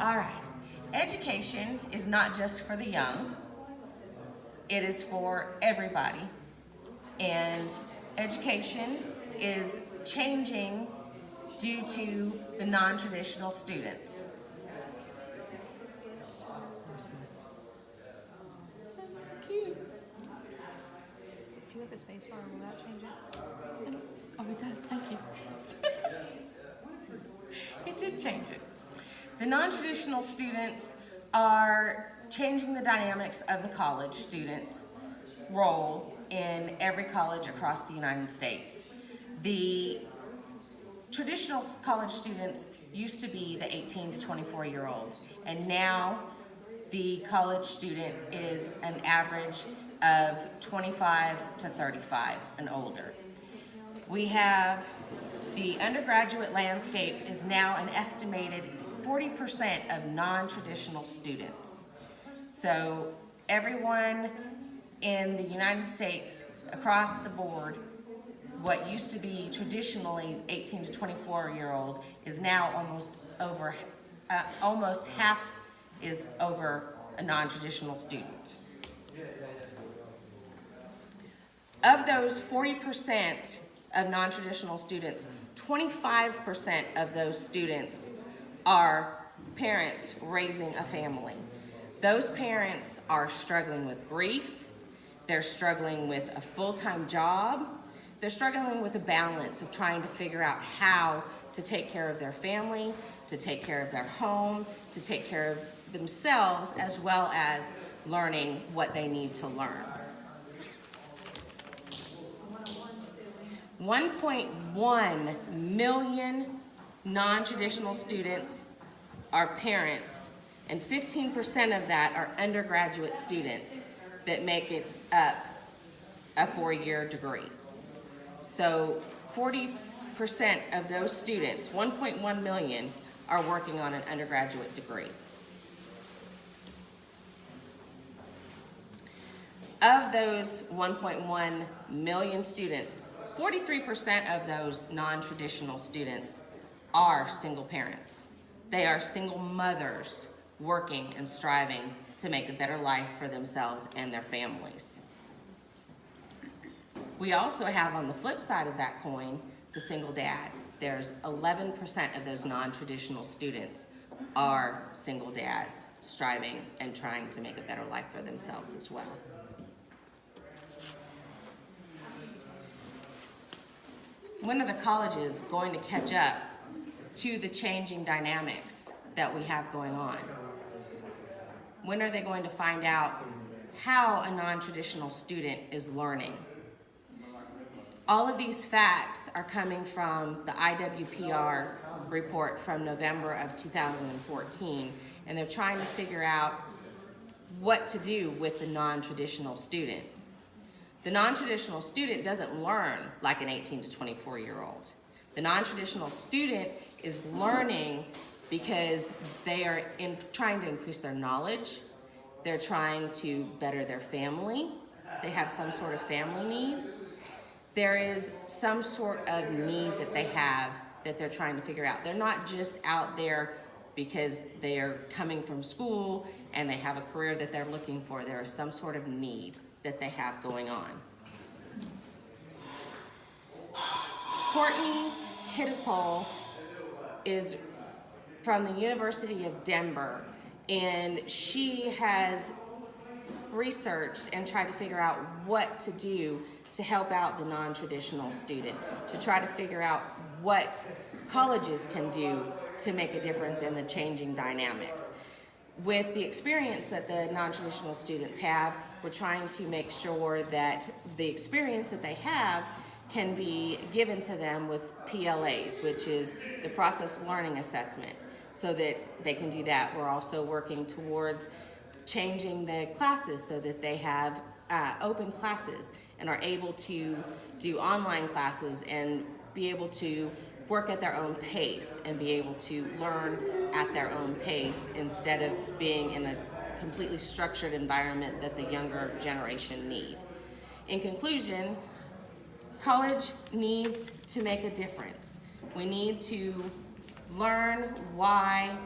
All right. Education is not just for the young. It is for everybody. And education is changing due to the non-traditional students. Cute. If you have a space bar, will that change it? Oh, it does. Thank you. It did change it. The non-traditional students are changing the dynamics of the college students' role in every college across the United States. The traditional college students used to be the 18 to 24-year-olds, and now the college student is an average of 25 to 35 and older. We have the undergraduate landscape is now an estimated 40% of non-traditional students. So everyone in the United States across the board, what used to be traditionally 18 to 24-year-old is now almost half is over a non-traditional student. Of those 40% of non-traditional students, 25% of those students are parents raising a family. Those parents are struggling with grief, they're struggling with a full-time job, they're struggling with a balance of trying to figure out how to take care of their family, to take care of their home, to take care of themselves, as well as learning what they need to learn. 1.1 million non-traditional students are parents, and 15% of that are undergraduate students that make it up a 4-year degree. So 40% of those students, 1.1 million, are working on an undergraduate degree. Of those 1.1 million students, 43% of those non-traditional students are single parents. They are single mothers working and striving to make a better life for themselves and their families. We also have on the flip side of that coin, the single dad. There's 11% of those non-traditional students are single dads striving and trying to make a better life for themselves as well. When are the colleges going to catch up to the changing dynamics that we have going on? When are they going to find out how a non-traditional student is learning? All of these facts are coming from the IWPR report from November of 2014, and they're trying to figure out what to do with the non-traditional student. The non-traditional student doesn't learn like an 18 to 24-year-old. The non-traditional student is learning because they are trying to increase their knowledge. They're trying to better their family. They have some sort of family need. There is some sort of need that they have that they're trying to figure out. They're not just out there because they are coming from school and they have a career that they're looking for. There is some sort of need that they have going on. Courtney Hittipole is from the University of Denver, and she has researched and tried to figure out what to do to help out the non-traditional student, to try to figure out what colleges can do to make a difference in the changing dynamics. With the experience that the non-traditional students have, we're trying to make sure that the experience that they have can be given to them with PLAs, which is the process learning assessment, so that they can do that. We're also working towards changing the classes so that they have open classes and are able to do online classes and be able to work at their own pace and be able to learn at their own pace instead of being in a completely structured environment that the younger generation need. In conclusion, college needs to make a difference. We need to learn why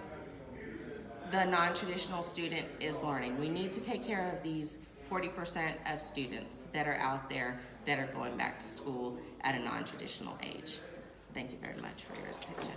the non-traditional student is learning. We need to take care of these 40% of students that are out there that are going back to school at a non-traditional age. Thank you very much for your attention.